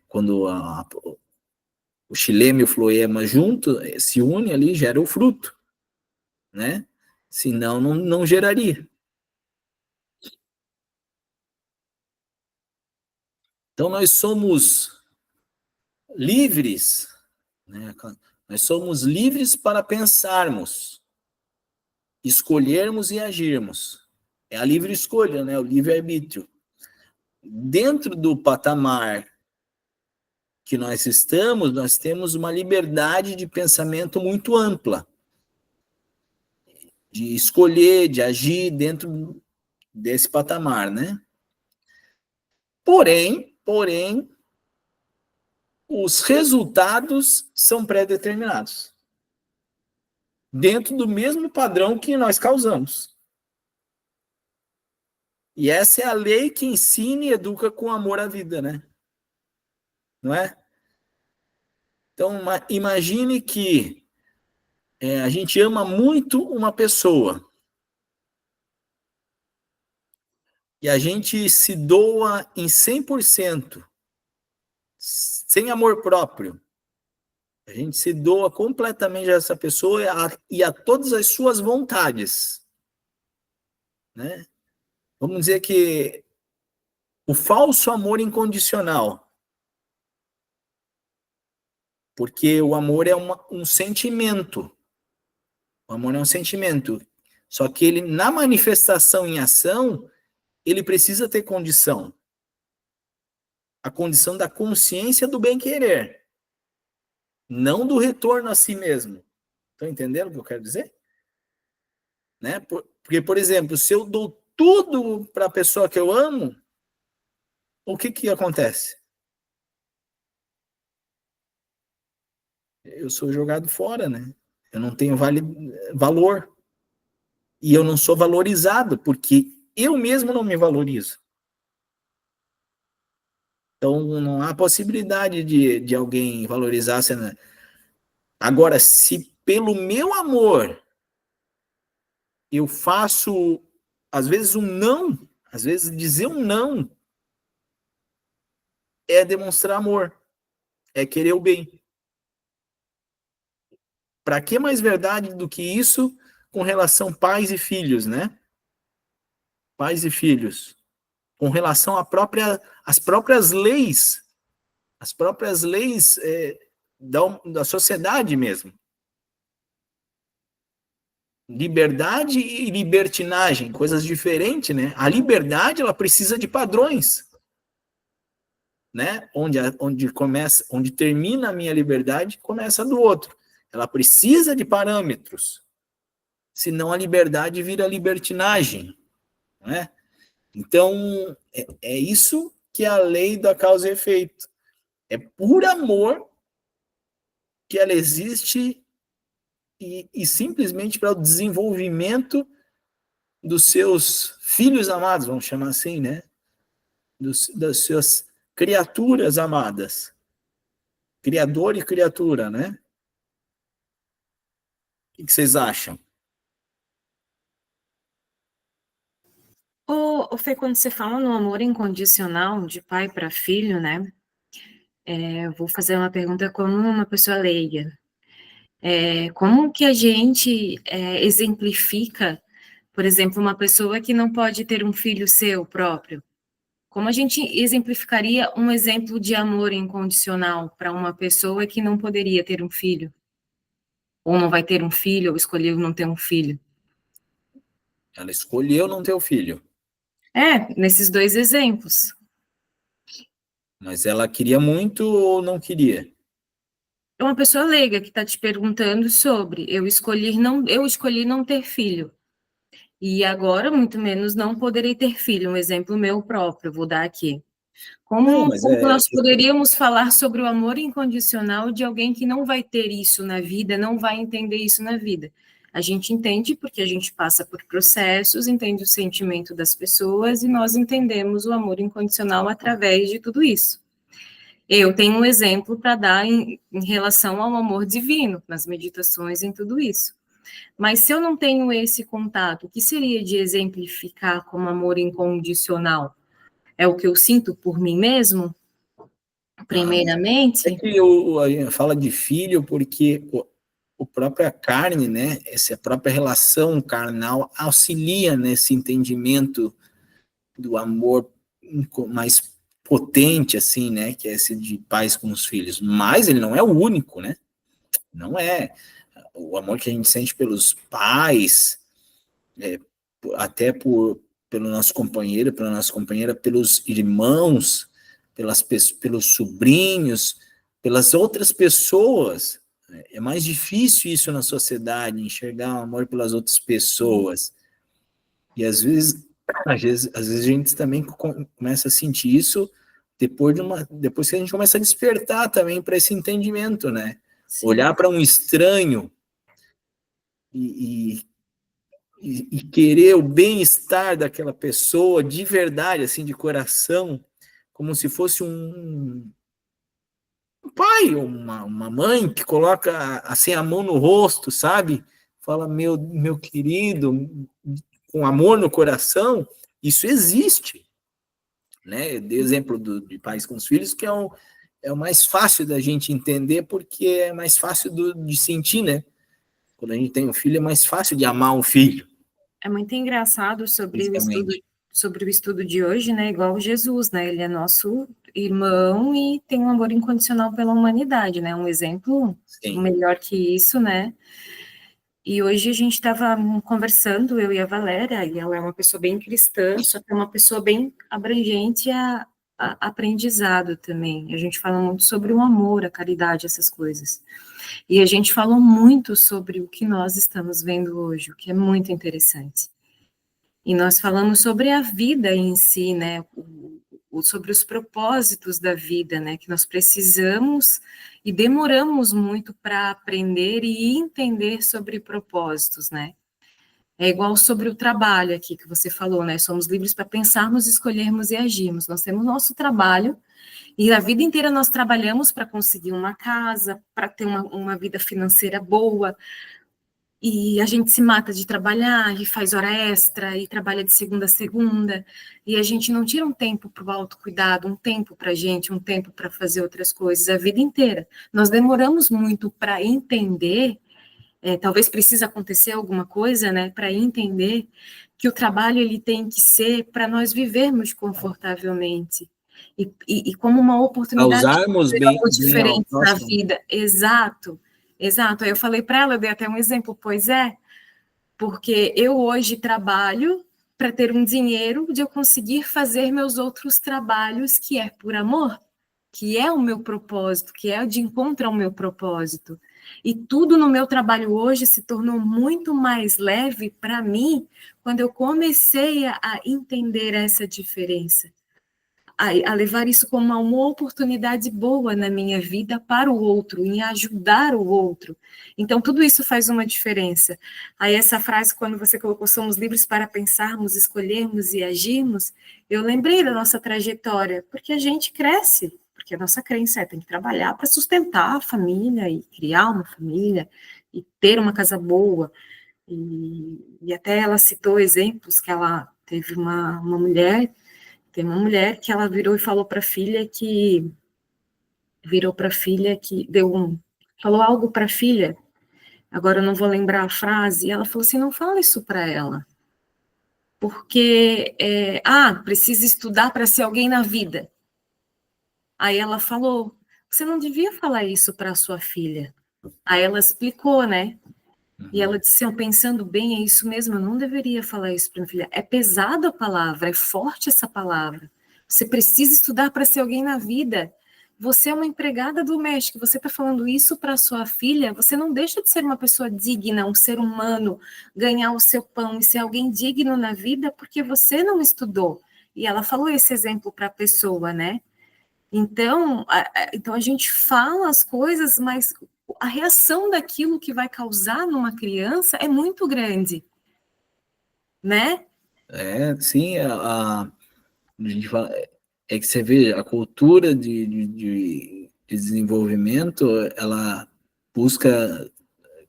Quando o xilema e o floema junto se unem ali, gera o fruto. Né? Senão, não geraria. Então, nós somos livres, né? Nós somos livres para pensarmos, escolhermos e agirmos. É a livre escolha, né? O livre-arbítrio. Dentro do patamar que nós estamos, nós temos uma liberdade de pensamento muito ampla, de escolher, de agir dentro desse patamar, né? Porém, os resultados são pré-determinados, dentro do mesmo padrão que nós causamos. E essa é a lei que ensina e educa com amor à vida, né? Não é? Então, imagine que a gente ama muito uma pessoa e a gente se doa em 100%, sem amor próprio. A gente se doa completamente a essa pessoa e a todas as suas vontades, né? Vamos dizer que o falso amor incondicional, porque o amor é um sentimento. O amor é um sentimento. Só que ele, na manifestação em ação, ele precisa ter condição. A condição da consciência do bem-querer, não do retorno a si mesmo. Estão entendendo o que eu quero dizer? Né? Porque, por exemplo, se eu dou tudo para a pessoa que eu amo, o que acontece? Eu sou jogado fora, né? Eu não tenho valor. E eu não sou valorizado, porque eu mesmo não me valorizo. Então, não há possibilidade de alguém valorizar a cena. Agora, se pelo meu amor eu faço, às vezes, um não, às vezes dizer um não é demonstrar amor, é querer o bem. Para que mais verdade do que isso com relação a pais e filhos, né? Pais e filhos. Com relação às próprias leis da sociedade mesmo. Liberdade e libertinagem, coisas diferentes, né? A liberdade, ela precisa de padrões, né? Onde termina a minha liberdade, começa a do outro. Ela precisa de parâmetros, senão a liberdade vira libertinagem, né? Então, é isso que é a lei da causa e efeito. É por amor que ela existe e simplesmente para o desenvolvimento dos seus filhos amados, vamos chamar assim, né? Das suas criaturas amadas. Criador e criatura, né? O que vocês acham? Ô, Fê, quando você fala no amor incondicional de pai para filho, né? Eu vou fazer uma pergunta como uma pessoa leiga. Como que a gente exemplifica, por exemplo, uma pessoa que não pode ter um filho seu próprio? Como a gente exemplificaria um exemplo de amor incondicional para uma pessoa que não poderia ter um filho? Ou não vai ter um filho, ou escolheu não ter um filho? Ela escolheu não ter o filho. Nesses dois exemplos. Mas ela queria muito ou não queria? É uma pessoa leiga que está te perguntando sobre eu escolhi não ter filho. E agora, muito menos, não poderei ter filho. Um exemplo meu próprio, vou dar aqui. Não, Como mas nós poderíamos falar sobre o amor incondicional de alguém que não vai ter isso na vida, não vai entender isso na vida? A gente entende porque a gente passa por processos, entende o sentimento das pessoas e nós entendemos o amor incondicional através de tudo isso. Eu tenho um exemplo para dar em relação ao amor divino, nas meditações, em tudo isso. Mas se eu não tenho esse contato, o que seria de exemplificar como amor incondicional? É o que eu sinto por mim mesmo, primeiramente? É que a gente fala de filho porque a própria carne, né, essa própria relação carnal auxilia nesse entendimento do amor mais potente, assim, né, que é esse de pais com os filhos. Mas ele não é o único, né? Não é. O amor que a gente sente pelos pais, até por pelo nosso companheiro, pela nossa companheira, pelos irmãos, pelos sobrinhos, pelas outras pessoas. É mais difícil isso na sociedade, enxergar o amor pelas outras pessoas. E às vezes a gente também começa a sentir isso depois que a gente começa a despertar também para esse entendimento, né? Sim. Olhar para um estranho e querer o bem-estar daquela pessoa de verdade, assim, de coração, como se fosse um pai, uma mãe que coloca assim a mão no rosto, sabe? Fala, meu querido, com amor no coração. Isso existe, né? Eu dei exemplo de pais com os filhos, que é o mais fácil da gente entender, porque é mais fácil de sentir, né? Quando a gente tem um filho, é mais fácil de amar um filho. É muito engraçado sobre o estudo de hoje, né? Igual Jesus, né? Ele é nosso irmão e tem um amor incondicional pela humanidade, né? Um exemplo melhor que isso, né? E hoje a gente estava conversando, eu e a Valéria, e ela é uma pessoa bem cristã, só que é uma pessoa bem abrangente a aprendizado também. A gente fala muito sobre o amor, a caridade, essas coisas. E a gente falou muito sobre o que nós estamos vendo hoje, o que é muito interessante. E nós falamos sobre a vida em si, né? Sobre os propósitos da vida, né? Que nós precisamos e demoramos muito para aprender e entender sobre propósitos, né? É igual sobre o trabalho aqui que você falou, né? Somos livres para pensarmos, escolhermos e agirmos. Nós temos nosso trabalho e a vida inteira nós trabalhamos para conseguir uma casa, para ter uma vida financeira boa, e a gente se mata de trabalhar, e faz hora extra, e trabalha de segunda a segunda, e a gente não tira um tempo para o autocuidado, um tempo para a gente, um tempo para fazer outras coisas, a vida inteira. Nós demoramos muito para entender, talvez precise acontecer alguma coisa, né, para entender que o trabalho ele tem que ser para nós vivermos confortavelmente, e como uma oportunidade usarmos de fazer algo diferente na vida. Exato. Aí eu falei para ela, eu dei até um exemplo, pois é, porque eu hoje trabalho para ter um dinheiro de eu conseguir fazer meus outros trabalhos, que é por amor, que é o meu propósito, que é de encontro ao meu propósito. E tudo no meu trabalho hoje se tornou muito mais leve para mim quando eu comecei a entender essa diferença. A levar isso como uma oportunidade boa na minha vida para o outro, em ajudar o outro. Então, tudo isso faz uma diferença. Aí, essa frase, quando você colocou, somos livres para pensarmos, escolhermos e agirmos, eu lembrei da nossa trajetória, porque a gente cresce, porque a nossa crença tem que trabalhar para sustentar a família e criar uma família e ter uma casa boa. E até ela citou exemplos que ela teve uma mulher. Tem uma mulher que ela virou e falou para a filha que falou algo para a filha, agora eu não vou lembrar a frase, e ela falou assim, não fala isso para ela, porque, precisa estudar para ser alguém na vida. Aí ela falou, você não devia falar isso para a sua filha. Aí ela explicou, né? E ela disse, pensando bem, é isso mesmo, eu não deveria falar isso para minha filha. É pesada a palavra, é forte essa palavra. Você precisa estudar para ser alguém na vida. Você é uma empregada doméstica, você está falando isso para sua filha, você não deixa de ser uma pessoa digna, um ser humano, ganhar o seu pão e ser alguém digno na vida porque você não estudou. E ela falou esse exemplo para a pessoa, né? Então a gente fala as coisas, mas a reação daquilo que vai causar numa criança é muito grande, né? Sim, a gente fala, que você vê, a cultura de desenvolvimento, ela busca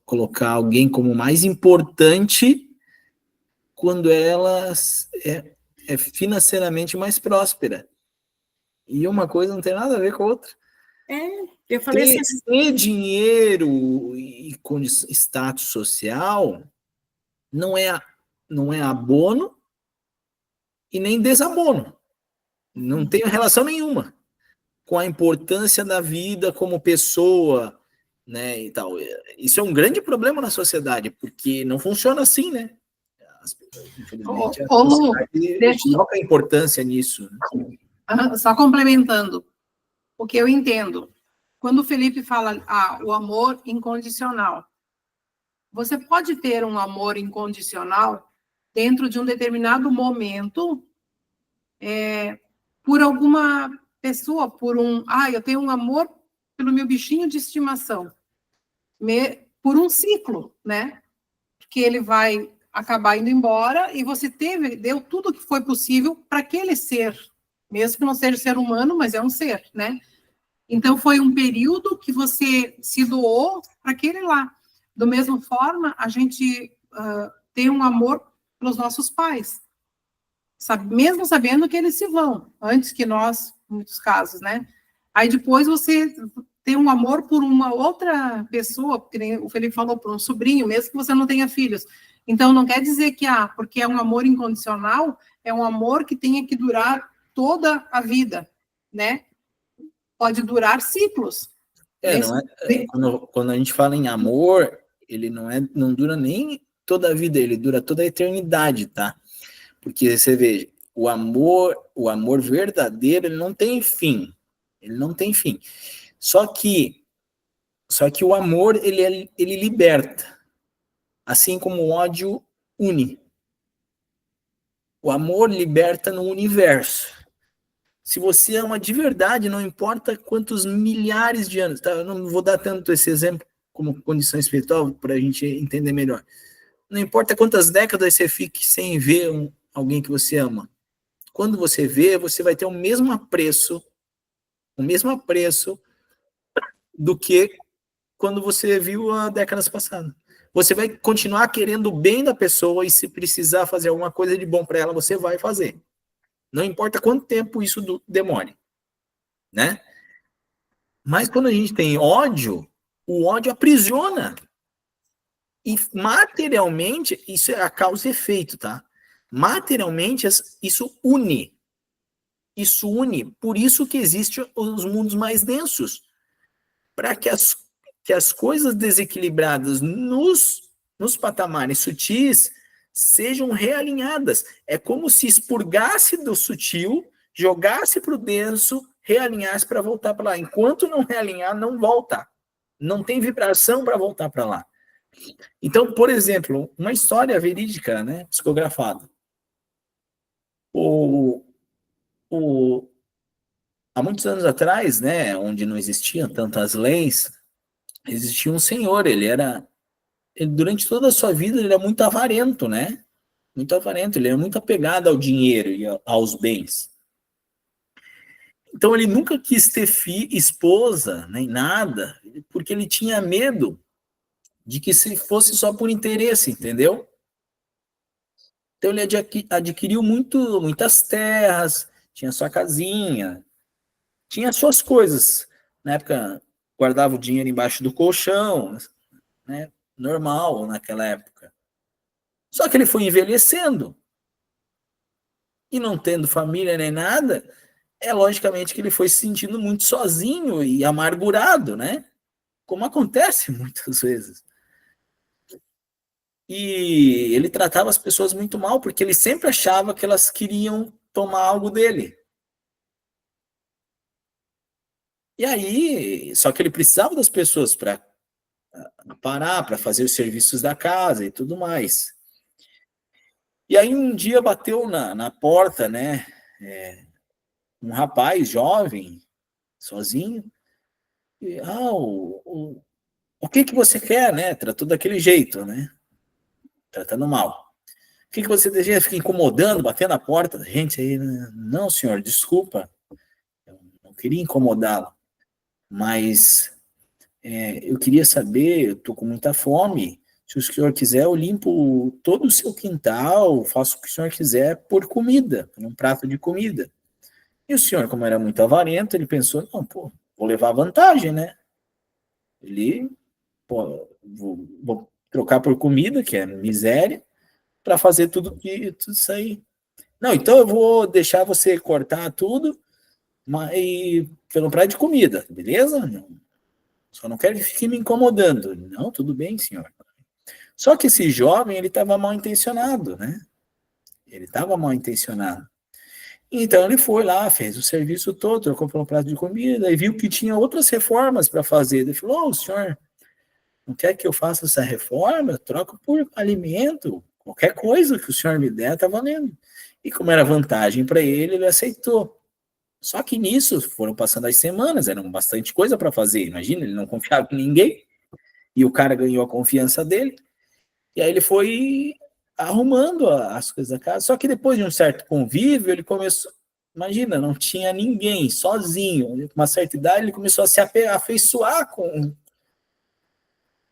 colocar alguém como mais importante quando ela é financeiramente mais próspera. E uma coisa não tem nada a ver com a outra. Eu falei assim, ter dinheiro e com status social não é abono e nem desabono. Não tem relação nenhuma com a importância da vida como pessoa, né, e tal. Isso é um grande problema na sociedade, porque não funciona assim, né? Infelizmente, a Lu, sociedade coloca importância nisso. Só complementando o que eu entendo. Quando o Felipe fala o amor incondicional, você pode ter um amor incondicional dentro de um determinado momento, por alguma pessoa, eu tenho um amor pelo meu bichinho de estimação, por um ciclo, né? Porque ele vai acabar indo embora e você deu tudo o que foi possível para aquele ser, mesmo que não seja ser humano, mas é um ser, né? Então, foi um período que você se doou para aquele lá. Da mesma forma, a gente tem um amor pelos nossos pais, mesmo sabendo que eles se vão, antes que nós, em muitos casos, né? Aí depois você tem um amor por uma outra pessoa, porque nem o Felipe falou, por um sobrinho, mesmo que você não tenha filhos. Então, não quer dizer que, porque é um amor incondicional, é um amor que tenha que durar toda a vida, né? Pode durar ciclos. Não é, quando a gente fala em amor, ele não dura nem toda a vida, ele dura toda a eternidade, tá? Porque você vê, o amor verdadeiro, ele não tem fim. Ele não tem fim. Só que o amor, ele liberta. Assim como o ódio une. O amor liberta no universo. Se você ama de verdade, não importa quantos milhares de anos, tá? Eu não vou dar tanto esse exemplo como condição espiritual para a gente entender melhor. Não importa quantas décadas você fique sem ver alguém que você ama. Quando você vê, você vai ter o mesmo apreço do que quando você viu há décadas passadas. Você vai continuar querendo o bem da pessoa e se precisar fazer alguma coisa de bom para ela, você vai fazer. Não importa quanto tempo isso demore, né? Mas quando a gente tem ódio, o ódio aprisiona. E materialmente, isso é a causa e efeito, tá? Materialmente, isso une. Isso une. Por isso que existem os mundos mais densos. Para que as coisas desequilibradas nos patamares sutis sejam realinhadas. É como se expurgasse do sutil, jogasse para o denso, realinhasse para voltar para lá. Enquanto não realinhar, não volta. Não tem vibração para voltar para lá. Então, por exemplo, uma história verídica, né, psicografada. Há muitos anos atrás, né, onde não existiam tantas leis, existia um senhor, durante toda a sua vida, ele era muito avarento, né? Muito avarento, ele era muito apegado ao dinheiro e aos bens. Então, ele nunca quis ter esposa, nem nada, porque ele tinha medo de que se fosse só por interesse, entendeu? Então, ele adquiriu muitas terras, tinha sua casinha, tinha suas coisas. Na época, guardava o dinheiro embaixo do colchão, né? Normal naquela época. Só que ele foi envelhecendo. E não tendo família nem nada, logicamente que ele foi se sentindo muito sozinho e amargurado, né? Como acontece muitas vezes. E ele tratava as pessoas muito mal, porque ele sempre achava que elas queriam tomar algo dele. E aí, só que ele precisava das pessoas para parar, para fazer os serviços da casa e tudo mais. E aí um dia bateu na porta, né, um rapaz jovem, sozinho, e, o que você quer, né? Tratou daquele jeito, né? Tratando mal. O que você deseja? Fica incomodando, batendo na porta da gente aí, né? Não, senhor, desculpa. Eu não queria incomodá-lo. Mas eu queria saber, eu tô com muita fome. Se o senhor quiser, eu limpo todo o seu quintal, faço o que o senhor quiser por comida, por um prato de comida. E o senhor, como era muito avarento, ele pensou, não, pô, vou levar vantagem, né? Ele, pô, vou trocar por comida, que é miséria, para fazer tudo isso aí. Não, então eu vou deixar você cortar tudo, mas pelo prato de comida, beleza? Só não quero que fique me incomodando. Não, tudo bem, senhor. Só que esse jovem, ele estava mal intencionado, né? Ele estava mal intencionado. Então ele foi lá, fez o serviço todo, trocou por um prato de comida, e viu que tinha outras reformas para fazer. Ele falou, o senhor não quer que eu faça essa reforma? Eu troco por alimento, qualquer coisa que o senhor me der, tá valendo. E como era vantagem para ele, ele aceitou. Só que nisso foram passando as semanas, eram bastante coisa para fazer. Imagina, ele não confiava em ninguém, e o cara ganhou a confiança dele, e aí ele foi arrumando as coisas da casa. Só que depois de um certo convívio, ele começou, imagina, não tinha ninguém, sozinho. Com uma certa idade, ele começou a se afeiçoar com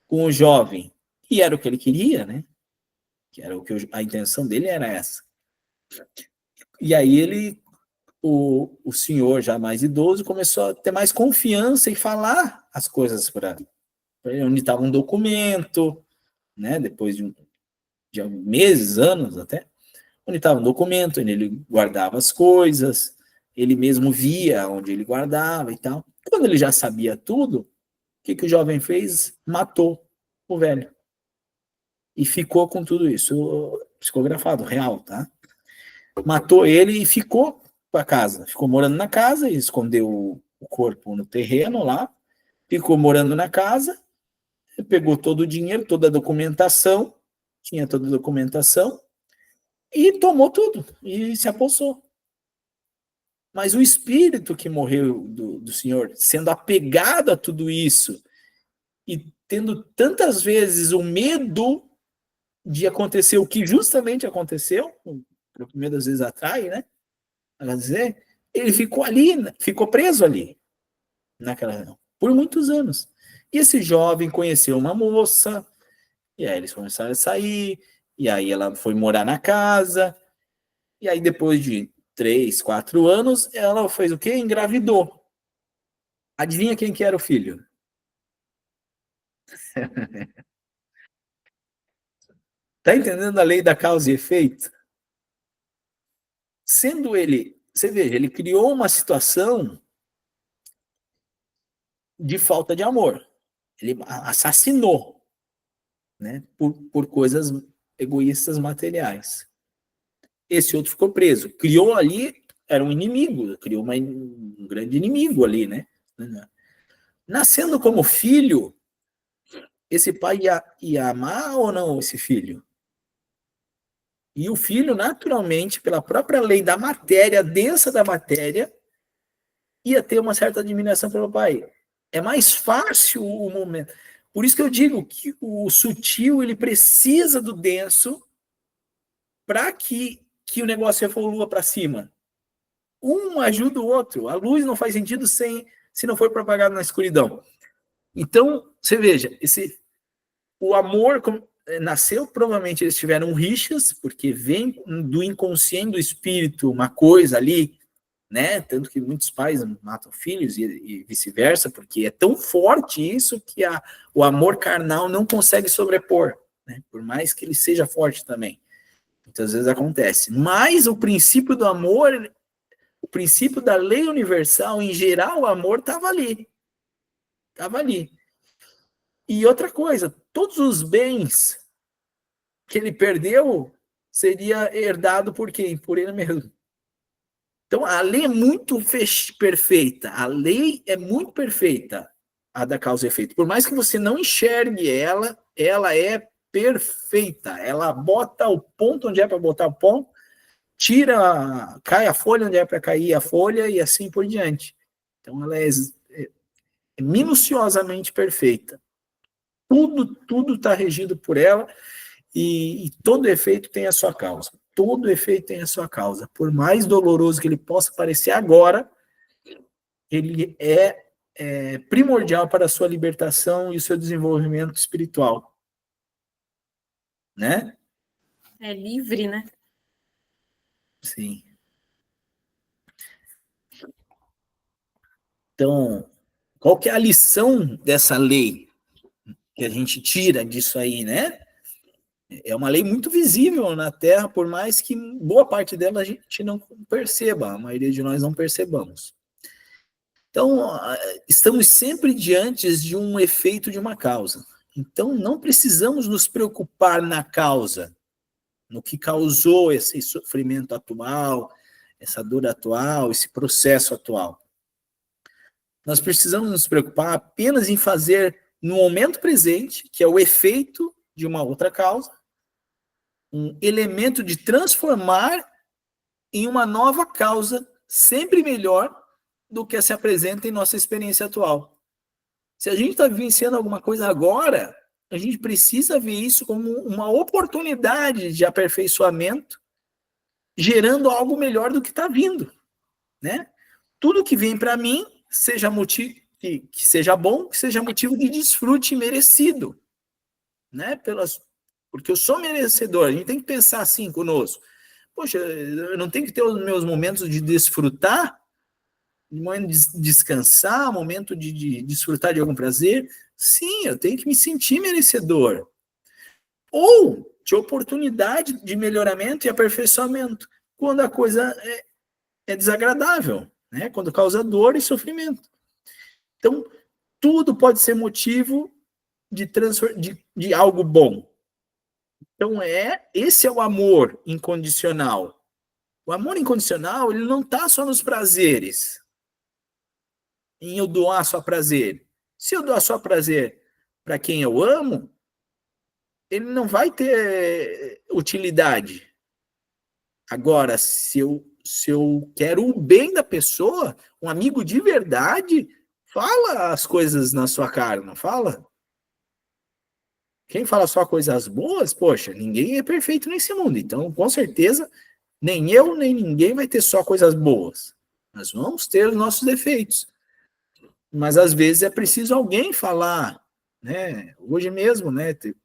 o jovem. E era o que ele queria, né? Que era o que a intenção dele era essa. E aí ele, o senhor já mais idoso, começou a ter mais confiança e falar as coisas para ele, onde estava um documento, né? Depois de meses, anos até, onde estava um documento, onde ele guardava as coisas, ele mesmo via onde ele guardava e tal. Quando ele já sabia tudo, o que o jovem fez? Matou o velho. E ficou com tudo isso, psicografado, real, tá? Matou ele e ficou com a casa. Ficou morando na casa, e escondeu o corpo no terreno lá, ficou morando na casa, pegou todo o dinheiro, toda a documentação, tinha toda a documentação, e tomou tudo, e se apossou. Mas o espírito que morreu do senhor, sendo apegado a tudo isso, e tendo tantas vezes o medo de acontecer o que justamente aconteceu, o medo às vezes atrai, né? Quer dizer, ele ficou ali, ficou preso ali, por muitos anos. E esse jovem conheceu uma moça, e aí eles começaram a sair, e aí ela foi morar na casa, e aí depois de 3, 4 anos, ela fez o quê? Engravidou. Adivinha quem que era o filho? Tá entendendo a lei da causa e efeito? Sendo ele, você veja, ele criou uma situação de falta de amor. Ele assassinou, né, por coisas egoístas materiais. Esse outro ficou preso. Criou ali, era um inimigo, criou um grande inimigo ali, né? Nascendo como filho, esse pai ia amar ou não esse filho? E o filho, naturalmente, pela própria lei da matéria, densa da matéria, ia ter uma certa admiração pelo pai. É mais fácil o momento. Por isso que eu digo que o sutil, ele precisa do denso para que o negócio evolua para cima. Um ajuda o outro. A luz não faz sentido se não for propagado na escuridão. Então, você veja, o amor nasceu, provavelmente eles tiveram rixas, porque vem do inconsciente do espírito uma coisa ali, né? Tanto que muitos pais matam filhos e vice-versa, porque é tão forte isso que o amor carnal não consegue sobrepor, né? Por mais que ele seja forte também. Muitas vezes acontece. Mas o princípio do amor, o princípio da lei universal, em geral, o amor estava ali. Estava ali. E outra coisa, todos os bens que ele perdeu seria herdado por quem? Por ele mesmo. Então, a lei é muito perfeita. A lei é muito perfeita, a da causa e efeito. Por mais que você não enxergue ela, ela é perfeita. Ela bota o ponto onde é para botar o ponto, cai a folha onde é para cair a folha e assim por diante. Então, ela é minuciosamente perfeita. Tudo está regido por ela e todo efeito tem a sua causa. Todo efeito tem a sua causa. Por mais doloroso que ele possa parecer agora, ele é primordial para a sua libertação e o seu desenvolvimento espiritual. Né? É livre, né? Sim. Então, qual que é a lição dessa lei que a gente tira disso aí, né? É uma lei muito visível na Terra, por mais que boa parte dela a gente não perceba, a maioria de nós não percebamos. Então, estamos sempre diante de um efeito de uma causa. Então, não precisamos nos preocupar na causa, no que causou esse sofrimento atual, essa dor atual, esse processo atual. Nós precisamos nos preocupar apenas em fazer, no momento presente, que é o efeito de uma outra causa, um elemento de transformar em uma nova causa, sempre melhor do que se apresenta em nossa experiência atual. Se a gente está vivenciando alguma coisa agora, a gente precisa ver isso como uma oportunidade de aperfeiçoamento, gerando algo melhor do que está vindo, né? Tudo que vem para mim, seja motivo que seja bom, que seja motivo de desfrute merecido, né? Porque eu sou merecedor. A gente tem que pensar assim conosco. Poxa, eu não tenho que ter os meus momentos de desfrutar, momento de descansar, momento de desfrutar de algum prazer? Sim, eu tenho que me sentir merecedor. Ou de oportunidade de melhoramento e aperfeiçoamento, quando a coisa é desagradável, né? Quando causa dor e sofrimento. Então, tudo pode ser motivo de algo bom. Então, esse é o amor incondicional. O amor incondicional, ele não está só nos prazeres, em eu doar só prazer. Se eu doar só prazer para quem eu amo, ele não vai ter utilidade. Agora, se eu quero o bem da pessoa, um amigo de verdade, fala as coisas na sua cara, não fala? Quem fala só coisas boas, poxa, ninguém é perfeito nesse mundo. Então, com certeza, nem eu, nem ninguém vai ter só coisas boas. Nós vamos ter os nossos defeitos. Mas, às vezes, é preciso alguém falar, né? Hoje mesmo, né? Tem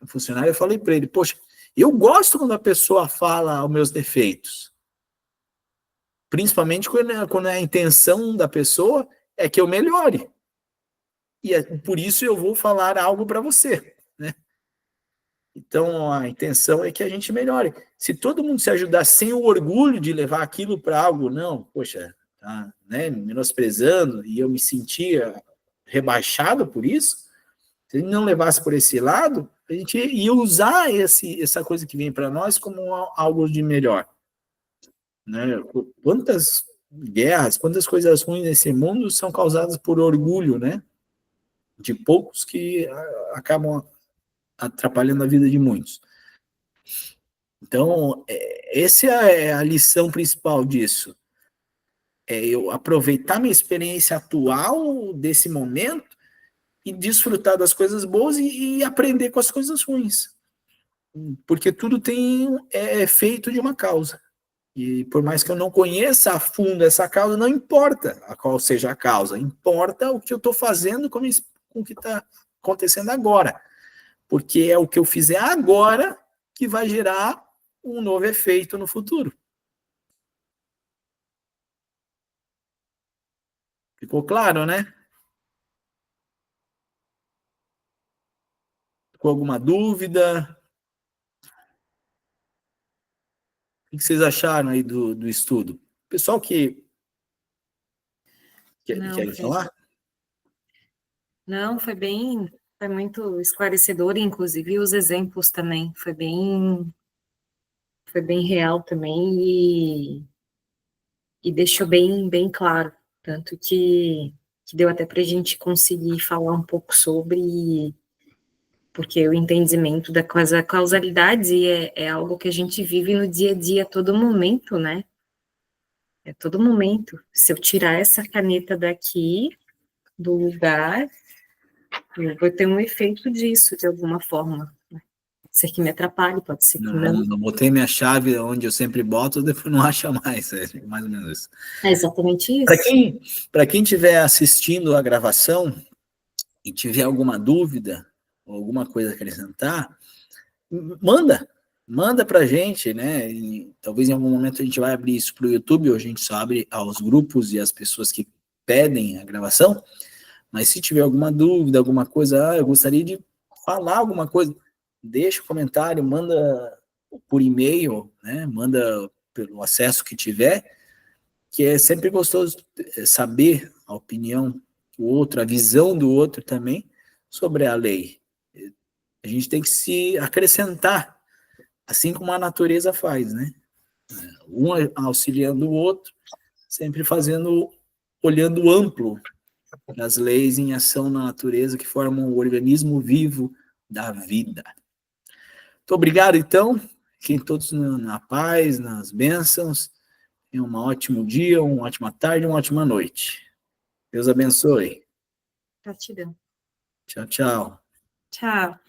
um funcionário, eu falei para ele, poxa, eu gosto quando a pessoa fala os meus defeitos. Principalmente quando a intenção da pessoa é que eu melhore. E por isso eu vou falar algo para você, né? Então, a intenção é que a gente melhore. Se todo mundo se ajudar sem o orgulho de levar aquilo para algo, não, poxa, tá, né, menosprezando, e eu me sentia rebaixado por isso, se a gente não levasse por esse lado, a gente ia usar essa coisa que vem para nós como algo de melhor. Né? Quantas guerras, quantas coisas ruins nesse mundo são causadas por orgulho, né? De poucos que acabam atrapalhando a vida de muitos. Então, essa é a lição principal disso. É eu aproveitar minha experiência atual desse momento e desfrutar das coisas boas e aprender com as coisas ruins. Porque tudo é feito de uma causa. E por mais que eu não conheça a fundo essa causa, não importa a qual seja a causa, importa o que eu estou fazendo com o que está acontecendo agora. Porque é o que eu fizer agora que vai gerar um novo efeito no futuro. Ficou claro, né? Ficou alguma dúvida? O que vocês acharam aí do estudo? Pessoal que quer falar? Não, foi muito esclarecedor, inclusive os exemplos também, foi bem real também e deixou bem claro, tanto que deu até para a gente conseguir falar um pouco sobre, porque o entendimento da causalidade é algo que a gente vive no dia a dia, a todo momento, né? É todo momento. Se eu tirar essa caneta daqui, do lugar, eu vou ter um efeito disso, de alguma forma. Pode ser que me atrapalhe, pode ser que não. Eu botei minha chave onde eu sempre boto, depois não acha mais. É mais ou menos isso. É exatamente isso. Para quem estiver assistindo a gravação e tiver alguma dúvida ou alguma coisa a acrescentar, manda para a gente, né? E talvez em algum momento a gente vai abrir isso para o YouTube, ou a gente só abre aos grupos e às pessoas que pedem a gravação. Mas se tiver alguma dúvida, alguma coisa, eu gostaria de falar alguma coisa, deixa o comentário, manda por e-mail, né? Manda pelo acesso que tiver, que é sempre gostoso saber a opinião do outro, a visão do outro também sobre a lei. A gente tem que se acrescentar, assim como a natureza faz, né? Um auxiliando o outro, sempre olhando amplo as leis em ação na natureza que formam o organismo vivo da vida. Muito obrigado, então. Fiquem todos na paz, nas bênçãos. Tenham um ótimo dia, uma ótima tarde, uma ótima noite. Deus abençoe. Gratidão. Tchau, tchau. Tchau.